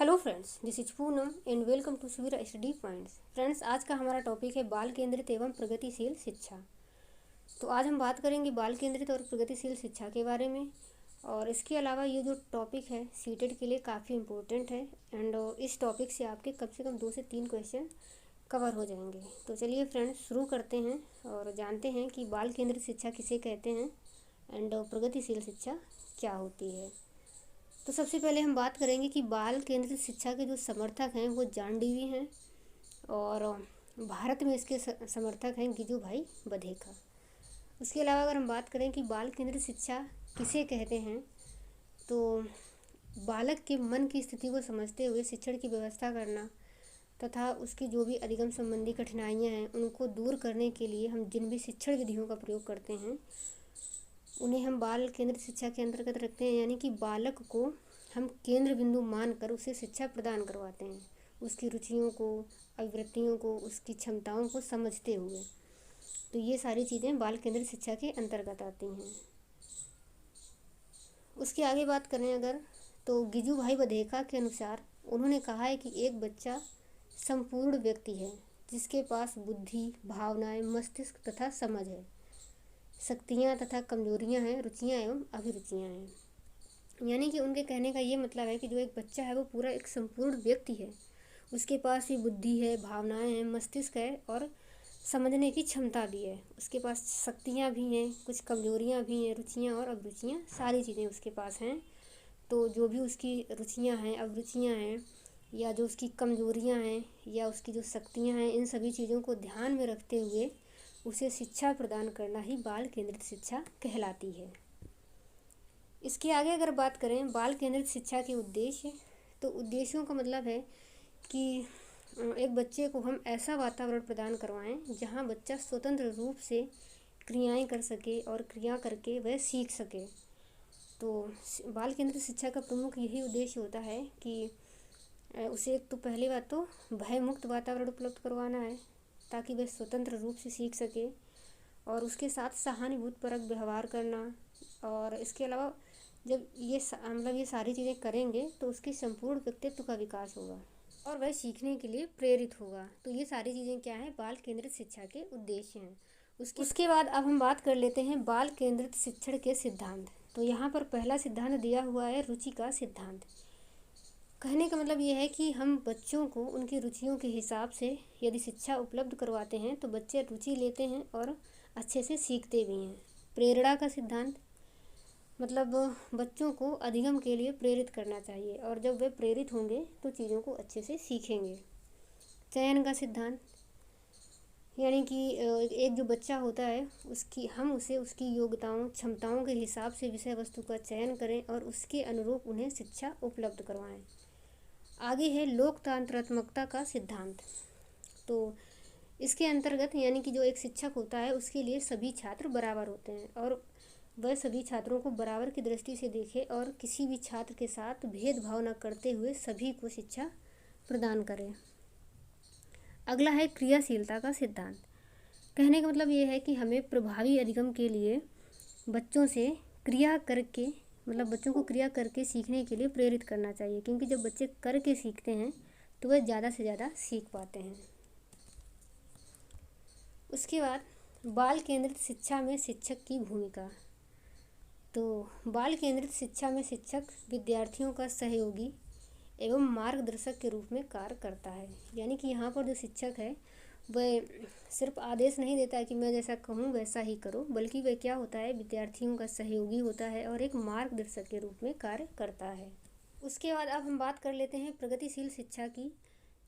Hello friends, this is Poonam and welcome to Suveera study points. Friends, आज का हमारा topic है बाल केंद्रित एवं प्रगतिशील शिक्षा। तो आज हम बात करेंगे बाल केंद्रित और प्रगतिशील शिक्षा के बारे में। और इसके अलावा ये जो टॉपिक है सीटेट के लिए काफ़ी इम्पोर्टेंट है एंड इस टॉपिक से आपके कम से कम 2 से 3 क्वेश्चन कवर हो जाएंगे। तो चलिए फ्रेंड्स, शुरू करते हैं और जानते हैं कि बाल केंद्रित शिक्षा किसे कहते हैं एंड प्रगतिशील शिक्षा क्या होती है। तो सबसे पहले हम बात करेंगे कि बाल केंद्रित शिक्षा के जो समर्थक हैं वो जॉन डीवी हैं और भारत में इसके समर्थक हैं गिजू भाई बधेका। उसके अलावा अगर हम बात करें कि बाल केंद्रित शिक्षा किसे कहते हैं, तो बालक के मन की स्थिति को समझते हुए शिक्षण की व्यवस्था करना तथा उसकी जो भी अधिगम संबंधी कठिनाइयाँ हैं उनको दूर करने के लिए हम जिन भी शिक्षण विधियों का प्रयोग करते हैं उन्हें हम बाल केंद्रित शिक्षा के अंतर्गत रखते हैं। यानी कि बालक को हम केंद्र बिंदु मानकर उसे शिक्षा प्रदान करवाते हैं, उसकी रुचियों को, अभिवृत्तियों को, उसकी क्षमताओं को समझते हुए। तो ये सारी चीज़ें बाल केंद्रित शिक्षा के अंतर्गत आती हैं। उसके आगे बात करें अगर, तो गिजू भाई बधेका के अनुसार उन्होंने कहा है कि एक बच्चा संपूर्ण व्यक्ति है जिसके पास बुद्धि, भावनाएं, मस्तिष्क तथा समझ है, शक्तियाँ तथा कमजोरियाँ हैं, रुचियाँ एवं अभिरुचियाँ हैं। यानी कि उनके कहने का ये मतलब है कि जो एक बच्चा है वो पूरा एक संपूर्ण व्यक्ति है। उसके पास भी बुद्धि है, भावनाएं हैं, मस्तिष्क है और समझने की क्षमता भी है। उसके पास शक्तियाँ भी हैं, कुछ कमजोरियाँ भी हैं, रुचियाँ और अभिरुचियाँ, सारी चीज़ें उसके पास हैं। तो जो भी उसकी रुचियाँ हैं, अभिरुचियाँ हैं या जो उसकी कमजोरियाँ हैं या उसकी जो शक्तियाँ हैं, इन सभी चीज़ों को ध्यान में रखते हुए उसे शिक्षा प्रदान करना ही बाल केंद्रित शिक्षा कहलाती है। इसके आगे अगर बात करें बाल केंद्रित शिक्षा के उद्देश्य, तो उद्देश्यों का मतलब है कि एक बच्चे को हम ऐसा वातावरण प्रदान करवाएं जहां बच्चा स्वतंत्र रूप से क्रियाएं कर सके और क्रिया करके वह सीख सके। तो बाल केंद्रित शिक्षा का प्रमुख यही उद्देश्य होता है कि उसे एक तो पहली बात तो भय मुक्त वातावरण उपलब्ध करवाना है ताकि वह स्वतंत्र रूप से सीख सके, और उसके साथ सहानुभूतिपरक व्यवहार करना। और इसके अलावा जब ये सारी चीज़ें करेंगे तो उसके संपूर्ण व्यक्तित्व का विकास होगा और वह सीखने के लिए प्रेरित होगा। तो ये सारी चीज़ें क्या हैं, बाल केंद्रित शिक्षा के उद्देश्य हैं। उसके बाद अब हम बात कर लेते हैं बाल केंद्रित शिक्षण के सिद्धांत। तो यहाँ पर पहला सिद्धांत दिया हुआ है रुचि का सिद्धांत। कहने का मतलब ये है कि हम बच्चों को उनकी रुचियों के हिसाब से यदि शिक्षा उपलब्ध करवाते हैं तो बच्चे रुचि लेते हैं और अच्छे से सीखते भी हैं। प्रेरणा का सिद्धांत मतलब बच्चों को अधिगम के लिए प्रेरित करना चाहिए और जब वे प्रेरित होंगे तो चीज़ों को अच्छे से सीखेंगे। चयन का सिद्धांत यानी कि एक जो बच्चा होता है हम उसे उसकी योग्यताओं, क्षमताओं के हिसाब से विषय वस्तु का चयन करें और उसके अनुरूप उन्हें शिक्षा उपलब्ध करवाएं। आगे है लोकतांत्रात्मकता का सिद्धांत। तो इसके अंतर्गत यानी कि जो एक शिक्षक होता है उसके लिए सभी छात्र बराबर होते हैं और वह सभी छात्रों को बराबर की दृष्टि से देखे और किसी भी छात्र के साथ भेदभाव न करते हुए सभी को शिक्षा प्रदान करे। अगला है क्रियाशीलता का सिद्धांत। कहने का मतलब ये है कि हमें प्रभावी अधिगम के लिए बच्चों से क्रिया करके बच्चों को क्रिया करके सीखने के लिए प्रेरित करना चाहिए, क्योंकि जब बच्चे करके सीखते हैं तो वह ज़्यादा से ज़्यादा सीख पाते हैं। उसके बाद बाल केंद्रित शिक्षा में शिक्षक की भूमिका। तो बाल केंद्रित शिक्षा में शिक्षक विद्यार्थियों का सहयोगी एवं मार्गदर्शक के रूप में कार्य करता है। यानी कि यहाँ पर जो शिक्षक है वह सिर्फ आदेश नहीं देता है कि मैं जैसा कहूँ वैसा ही करो, बल्कि वह क्या होता है, विद्यार्थियों का सहयोगी होता है और एक मार्गदर्शक के रूप में कार्य करता है। उसके बाद अब हम बात कर लेते हैं प्रगतिशील शिक्षा की।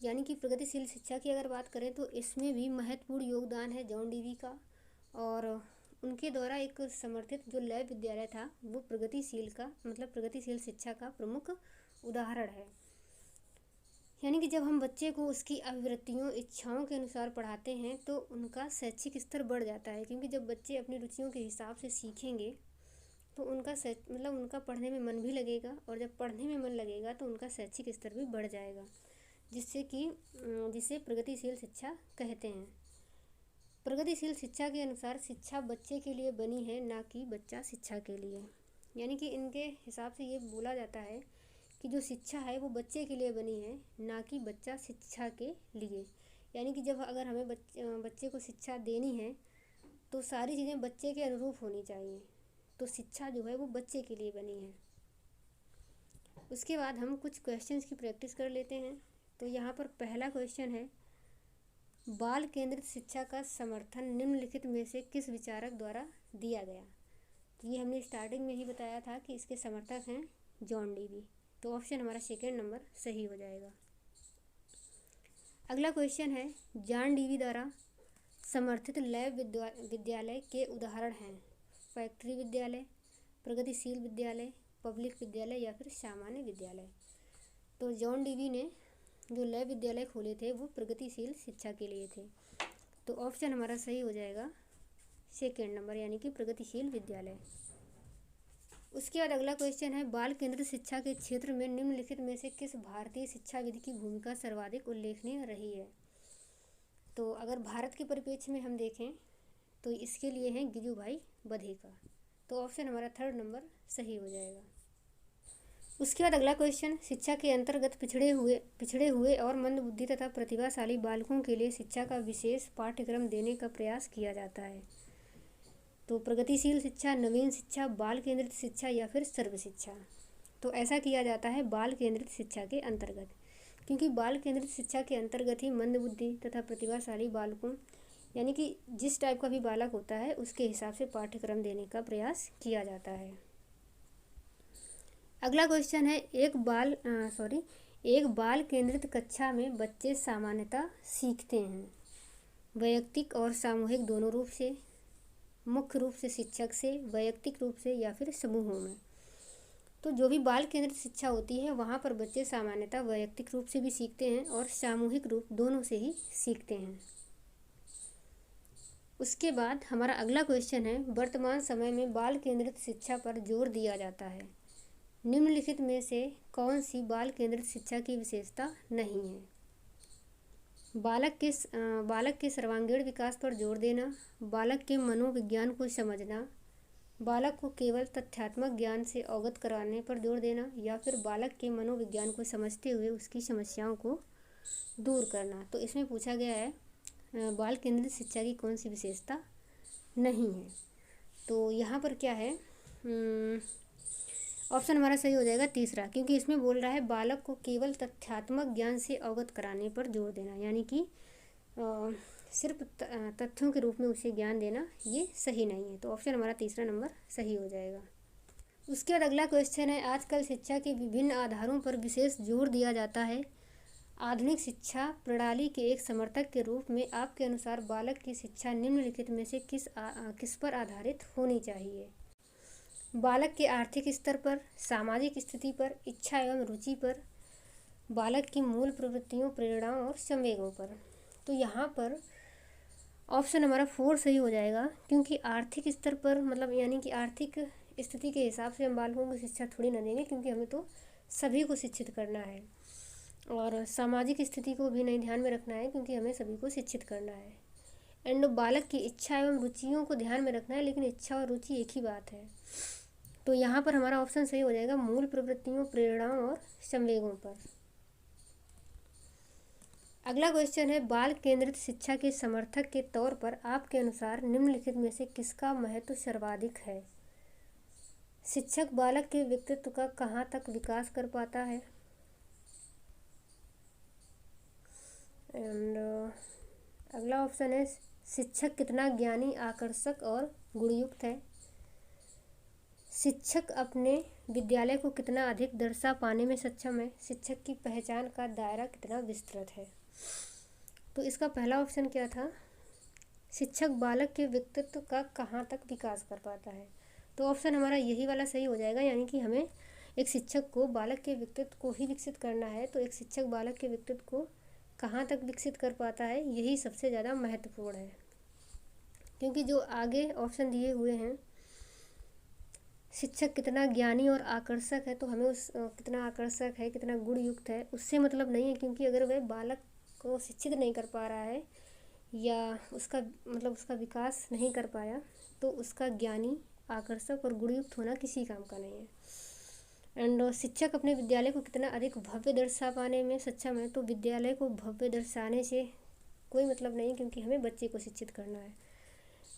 यानी कि प्रगतिशील शिक्षा की अगर बात करें तो इसमें भी महत्वपूर्ण योगदान है जॉन डीवी का, और उनके द्वारा एक समर्थित जो लैब विद्यालय था वो प्रगतिशील शिक्षा का प्रमुख उदाहरण है। यानी कि जब हम बच्चे को उसकी अभिवृत्तियों, इच्छाओं के अनुसार पढ़ाते हैं तो उनका शैक्षिक स्तर बढ़ जाता है, क्योंकि जब बच्चे अपनी रुचियों के हिसाब से सीखेंगे तो उनका पढ़ने में मन भी लगेगा, और जब पढ़ने में मन लगेगा तो उनका शैक्षिक स्तर भी बढ़ जाएगा, जिसे प्रगतिशील शिक्षा कहते हैं। प्रगतिशील शिक्षा के अनुसार शिक्षा बच्चे के लिए बनी है, ना कि बच्चा शिक्षा के लिए। यानी कि इनके हिसाब से ये बोला जाता है कि जो शिक्षा है वो बच्चे के लिए बनी है, ना कि बच्चा शिक्षा के लिए। यानी कि जब अगर हमें बच्चे को शिक्षा देनी है तो सारी चीज़ें बच्चे के अनुरूप होनी चाहिए। तो शिक्षा जो है वो बच्चे के लिए बनी है। उसके बाद हम कुछ क्वेश्चंस की प्रैक्टिस कर लेते हैं। तो यहाँ पर पहला क्वेश्चन है, बाल केंद्रित शिक्षा का समर्थन निम्नलिखित में से किस विचारक द्वारा दिया गया। तो ये हमने स्टार्टिंग में ही बताया था कि इसके समर्थक हैं जॉन डीवी। तो ऑप्शन हमारा सेकेंड नंबर सही हो जाएगा। अगला क्वेश्चन है, जॉन डीवी द्वारा समर्थित लैब विद्यालय के उदाहरण हैं फैक्ट्री विद्यालय, प्रगतिशील विद्यालय, पब्लिक विद्यालय या फिर सामान्य विद्यालय। तो जॉन डीवी ने जो लैब विद्यालय खोले थे वो प्रगतिशील शिक्षा के लिए थे। तो ऑप्शन हमारा सही हो जाएगा सेकेंड नंबर, यानी कि प्रगतिशील विद्यालय। उसके बाद अगला क्वेश्चन है, बाल केंद्रित शिक्षा के क्षेत्र में निम्नलिखित में से किस भारतीय शिक्षा विधि की भूमिका सर्वाधिक उल्लेखनीय रही है। तो अगर भारत के परिप्रेक्ष्य में हम देखें तो इसके लिए हैं गिजुभाई बधेका। तो ऑप्शन हमारा थर्ड नंबर सही हो जाएगा। उसके बाद अगला क्वेश्चन, शिक्षा के अंतर्गत पिछड़े हुए और मंदबुद्धि तथा प्रतिभाशाली बालकों के लिए शिक्षा का विशेष पाठ्यक्रम देने का प्रयास किया जाता है। तो प्रगतिशील शिक्षा, नवीन शिक्षा, बाल केंद्रित शिक्षा या फिर सर्व शिक्षा। तो ऐसा किया जाता है बाल केंद्रित शिक्षा के अंतर्गत, क्योंकि बाल केंद्रित शिक्षा के अंतर्गत ही मंदबुद्धि तथा प्रतिभाशाली बालकों, यानी कि जिस टाइप का भी बालक होता है उसके हिसाब से पाठ्यक्रम देने का प्रयास किया जाता है। अगला क्वेश्चन है, एक बाल केंद्रित कक्षा में बच्चे सामान्यतः सीखते हैं वैयक्तिक और सामूहिक दोनों रूप से, मुख्य रूप से शिक्षक से, वैयक्तिक रूप से या फिर समूहों में। तो जो भी बाल केंद्रित शिक्षा होती है वहाँ पर बच्चे सामान्यतः वैयक्तिक रूप से भी सीखते हैं और सामूहिक रूप दोनों से ही सीखते हैं। उसके बाद हमारा अगला क्वेश्चन है, वर्तमान समय में बाल केंद्रित शिक्षा पर जोर दिया जाता है, निम्नलिखित में से कौन सी बाल केंद्रित शिक्षा की विशेषता नहीं है। बालक के सर्वांगीण विकास पर जोर देना, बालक के मनोविज्ञान को समझना, बालक को केवल तथ्यात्मक ज्ञान से अवगत कराने पर जोर देना या फिर बालक के मनोविज्ञान को समझते हुए उसकी समस्याओं को दूर करना। तो इसमें पूछा गया है बाल केंद्रित शिक्षा की कौन सी विशेषता नहीं है। तो यहाँ पर क्या है, ऑप्शन हमारा सही हो जाएगा तीसरा, क्योंकि इसमें बोल रहा है बालक को केवल तथ्यात्मक ज्ञान से अवगत कराने पर जोर देना, यानी कि सिर्फ तथ्यों के रूप में उसे ज्ञान देना ये सही नहीं है। तो ऑप्शन हमारा तीसरा नंबर सही हो जाएगा। उसके बाद अगला क्वेश्चन है, आजकल शिक्षा के विभिन्न आधारों पर विशेष जोर दिया जाता है, आधुनिक शिक्षा प्रणाली के एक समर्थक के रूप में आपके अनुसार बालक की शिक्षा निम्नलिखित में से किस पर आधारित होनी चाहिए। बालक के आर्थिक स्तर पर, सामाजिक स्थिति पर, इच्छा एवं रुचि पर, बालक की मूल प्रवृत्तियों, प्रेरणाओं और संवेगों पर। तो यहाँ पर ऑप्शन हमारा 4 सही हो जाएगा, क्योंकि आर्थिक स्तर पर मतलब यानी कि आर्थिक स्थिति के हिसाब से हम बालकों को शिक्षा थोड़ी ना देंगे, क्योंकि हमें तो सभी को शिक्षित करना है। और सामाजिक स्थिति को भी नहीं ध्यान में रखना है, क्योंकि हमें सभी को शिक्षित करना है। एंड बालक की इच्छा एवं रुचियों को ध्यान में रखना है, लेकिन इच्छा और रुचि एक ही बात है। तो यहाँ पर हमारा ऑप्शन सही हो जाएगा मूल प्रवृत्तियों, प्रेरणाओं और संवेगों पर। अगला क्वेश्चन है, बाल केंद्रित शिक्षा के समर्थक के तौर पर आपके अनुसार निम्नलिखित में से किसका महत्व सर्वाधिक है। शिक्षक बालक के व्यक्तित्व का कहाँ तक विकास कर पाता है। एंड अगला ऑप्शन है, शिक्षक कितना ज्ञानी, आकर्षक और गुणयुक्त है। शिक्षक अपने विद्यालय को कितना अधिक दर्शा पाने में सक्षम है। शिक्षक की पहचान का दायरा कितना विस्तृत है। तो इसका पहला ऑप्शन क्या था, शिक्षक बालक के व्यक्तित्व का कहाँ तक विकास कर पाता है। तो ऑप्शन हमारा यही वाला सही हो जाएगा, यानी कि हमें एक शिक्षक को बालक के व्यक्तित्व को ही विकसित करना है। तो एक शिक्षक बालक के व्यक्तित्व को कहाँ तक विकसित कर पाता है, यही सबसे ज़्यादा महत्वपूर्ण है। क्योंकि जो आगे ऑप्शन दिए हुए हैं, शिक्षक कितना ज्ञानी और आकर्षक है, तो हमें उस कितना आकर्षक है, कितना गुणयुक्त है, उससे मतलब नहीं है। क्योंकि अगर वह बालक को शिक्षित नहीं कर पा रहा है या उसका विकास नहीं कर पाया, तो उसका ज्ञानी, आकर्षक और गुणयुक्त होना किसी काम का नहीं है। एंड शिक्षक अपने विद्यालय को कितना अधिक भव्य दर्शा पाने में सक्षम है। तो विद्यालय को भव्य दर्शाने से कोई मतलब नहीं, क्योंकि हमें बच्चे को शिक्षित करना है।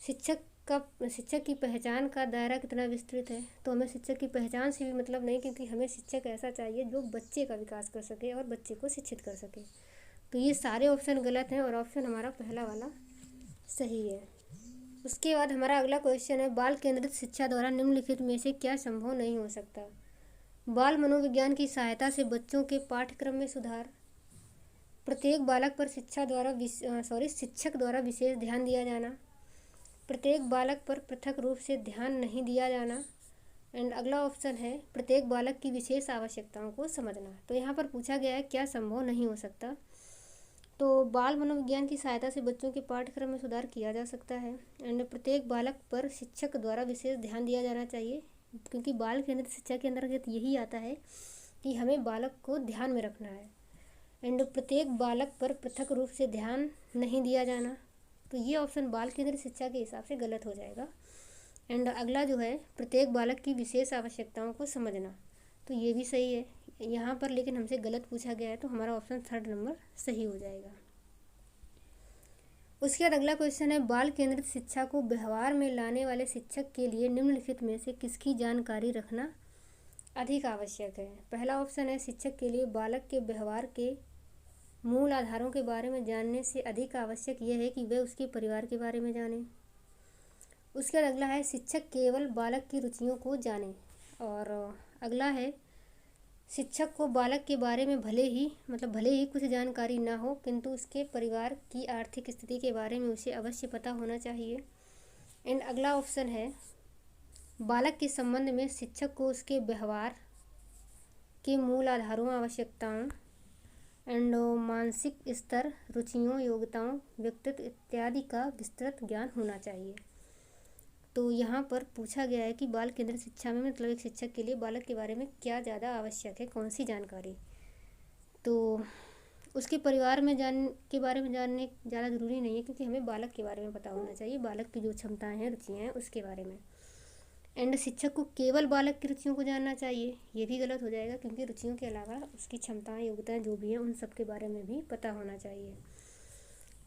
शिक्षक की पहचान का दायरा कितना विस्तृत है। तो हमें शिक्षक की पहचान से भी मतलब नहीं, क्योंकि हमें शिक्षक ऐसा चाहिए जो बच्चे का विकास कर सके और बच्चे को शिक्षित कर सके। तो ये सारे ऑप्शन गलत हैं और ऑप्शन हमारा पहला वाला सही है। उसके बाद हमारा अगला क्वेश्चन है, बाल केंद्रित शिक्षा द्वारा निम्नलिखित में से क्या संभव नहीं हो सकता। बाल मनोविज्ञान की सहायता से बच्चों के पाठ्यक्रम में सुधार, प्रत्येक बालक पर शिक्षक द्वारा विशेष ध्यान दिया जाना, प्रत्येक बालक पर पृथक रूप से ध्यान नहीं दिया जाना, एंड अगला ऑप्शन है प्रत्येक बालक की विशेष आवश्यकताओं को समझना। तो यहाँ पर पूछा गया है क्या संभव नहीं हो सकता। तो बाल मनोविज्ञान की सहायता से बच्चों के पाठ्यक्रम में सुधार किया जा सकता है, एंड प्रत्येक बालक पर शिक्षक द्वारा विशेष ध्यान दिया जाना चाहिए, क्योंकि बाल केंद्रित शिक्षा के अंतर्गत यही आता है कि हमें बालक को ध्यान में रखना है। एंड प्रत्येक बालक पर पृथक रूप से ध्यान नहीं दिया जाना, तो ये ऑप्शन बाल केंद्रित शिक्षा के हिसाब से गलत हो जाएगा। एंड अगला जो है प्रत्येक बालक की विशेष आवश्यकताओं को समझना, तो ये भी सही है यहाँ पर, लेकिन हमसे गलत पूछा गया है, तो हमारा ऑप्शन 3rd नंबर सही हो जाएगा। उसके बाद अगला क्वेश्चन है, बाल केंद्रित शिक्षा को व्यवहार में लाने वाले शिक्षक के लिए निम्नलिखित में से किसकी जानकारी रखना अधिक आवश्यक है। पहला ऑप्शन है, शिक्षक के लिए बालक के व्यवहार के मूल आधारों के बारे में जानने से अधिक आवश्यक यह है कि वह उसके परिवार के बारे में जाने। उसके बाद अगला है, शिक्षक केवल बालक की रुचियों को जाने। और अगला है, शिक्षक को बालक के बारे में भले ही कुछ जानकारी ना हो, किंतु उसके परिवार की आर्थिक स्थिति के बारे में उसे अवश्य पता होना चाहिए। एंड अगला ऑप्शन है, बालक के संबंध में शिक्षक को उसके व्यवहार के मूल आधारों, आवश्यकताओं एंड मानसिक स्तर, रुचियों, योग्यताओं, व्यक्तित्व इत्यादि का विस्तृत ज्ञान होना चाहिए। तो यहाँ पर पूछा गया है कि बाल केंद्रित शिक्षा में मतलब एक शिक्षक के लिए बालक के बारे में क्या ज़्यादा आवश्यक है, कौन सी जानकारी। तो उसके परिवार के बारे में जानने ज़्यादा ज़रूरी नहीं है, क्योंकि हमें बालक के बारे में पता होना चाहिए, बालक की जो क्षमताएं हैं, रुचियाँ हैं, उसके बारे में। एंड शिक्षक को केवल बालक की रुचियों को जानना चाहिए, ये भी गलत हो जाएगा, क्योंकि रुचियों के अलावा उसकी क्षमताएं, योग्यताएं जो भी हैं, उन सब के बारे में भी पता होना चाहिए।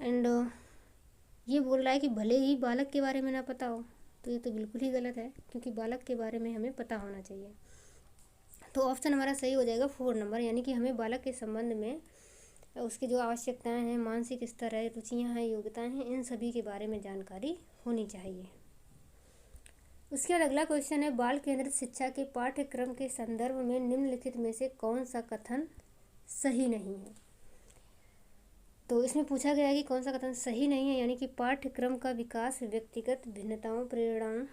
एंड ये बोल रहा है कि भले ही बालक के बारे में ना पता हो, तो ये तो बिल्कुल ही गलत है, क्योंकि बालक के बारे में हमें पता होना चाहिए। तो ऑप्शन हमारा सही हो जाएगा 4 नंबर, यानी कि हमें बालक के संबंध में उसकी जो आवश्यकताएं हैं, मानसिक स्तर है, रुचियाँ हैं, योग्यताएं हैं, इन सभी के बारे में जानकारी होनी चाहिए। उसके बाद अगला क्वेश्चन है, बाल केंद्रित शिक्षा के पाठ्यक्रम के संदर्भ में निम्नलिखित में से कौन सा कथन सही नहीं है। तो इसमें पूछा गया है कि कौन सा कथन सही नहीं है, यानी कि पाठ्यक्रम का विकास व्यक्तिगत भिन्नताओं, प्रेरणाओं,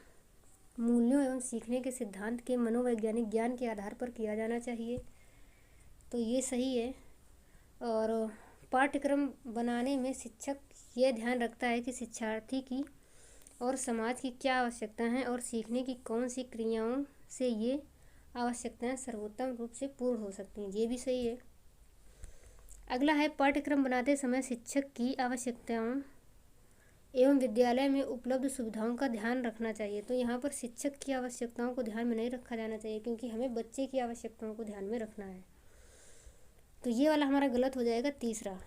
मूल्यों एवं सीखने के सिद्धांत के मनोवैज्ञानिक ज्ञान के आधार पर किया जाना चाहिए। तो ये सही है। और पाठ्यक्रम बनाने में शिक्षक यह ध्यान रखता है कि शिक्षार्थी की और समाज की क्या आवश्यकताएं हैं और सीखने की कौन सी क्रियाओं से ये आवश्यकताएं सर्वोत्तम रूप से पूर्ण हो सकती हैं, ये भी सही है। अगला है, पाठ्यक्रम बनाते समय शिक्षक की आवश्यकताओं एवं विद्यालय में उपलब्ध सुविधाओं का ध्यान रखना चाहिए। तो यहाँ पर शिक्षक की आवश्यकताओं को ध्यान में नहीं रखा जाना चाहिए, क्योंकि हमें बच्चे की आवश्यकताओं को ध्यान में रखना है। तो ये वाला हमारा गलत हो जाएगा, तीसरा।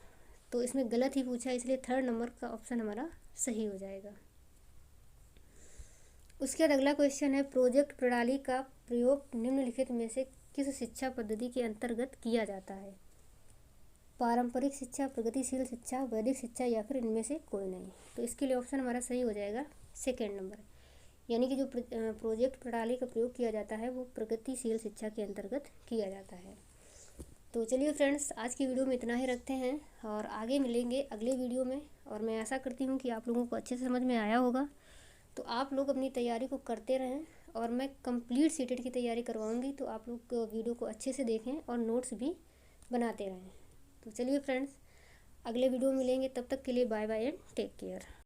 तो इसमें गलत ही पूछा है, इसलिए 3rd नंबर का ऑप्शन हमारा सही हो जाएगा। उसके बाद अगला क्वेश्चन है, प्रोजेक्ट प्रणाली का प्रयोग निम्नलिखित में से किस शिक्षा पद्धति के अंतर्गत किया जाता है। पारंपरिक शिक्षा, प्रगतिशील शिक्षा, वैदिक शिक्षा या फिर इनमें से कोई नहीं। तो इसके लिए ऑप्शन हमारा सही हो जाएगा 2nd नंबर, यानी कि जो प्रोजेक्ट प्रणाली का प्रयोग किया जाता है वो प्रगतिशील शिक्षा के अंतर्गत किया जाता है। तो चलिए फ्रेंड्स, आज की वीडियो में इतना ही रखते हैं और आगे मिलेंगे अगले वीडियो में। और मैं आशा करती हूँ कि आप लोगों को अच्छे से समझ में आया होगा। तो आप लोग अपनी तैयारी को करते रहें और मैं कंप्लीट सीटेट की तैयारी करवाऊँगी, तो आप लोग वीडियो को अच्छे से देखें और नोट्स भी बनाते रहें। तो चलिए फ्रेंड्स, अगले वीडियो में मिलेंगे, तब तक के लिए bye bye and take care.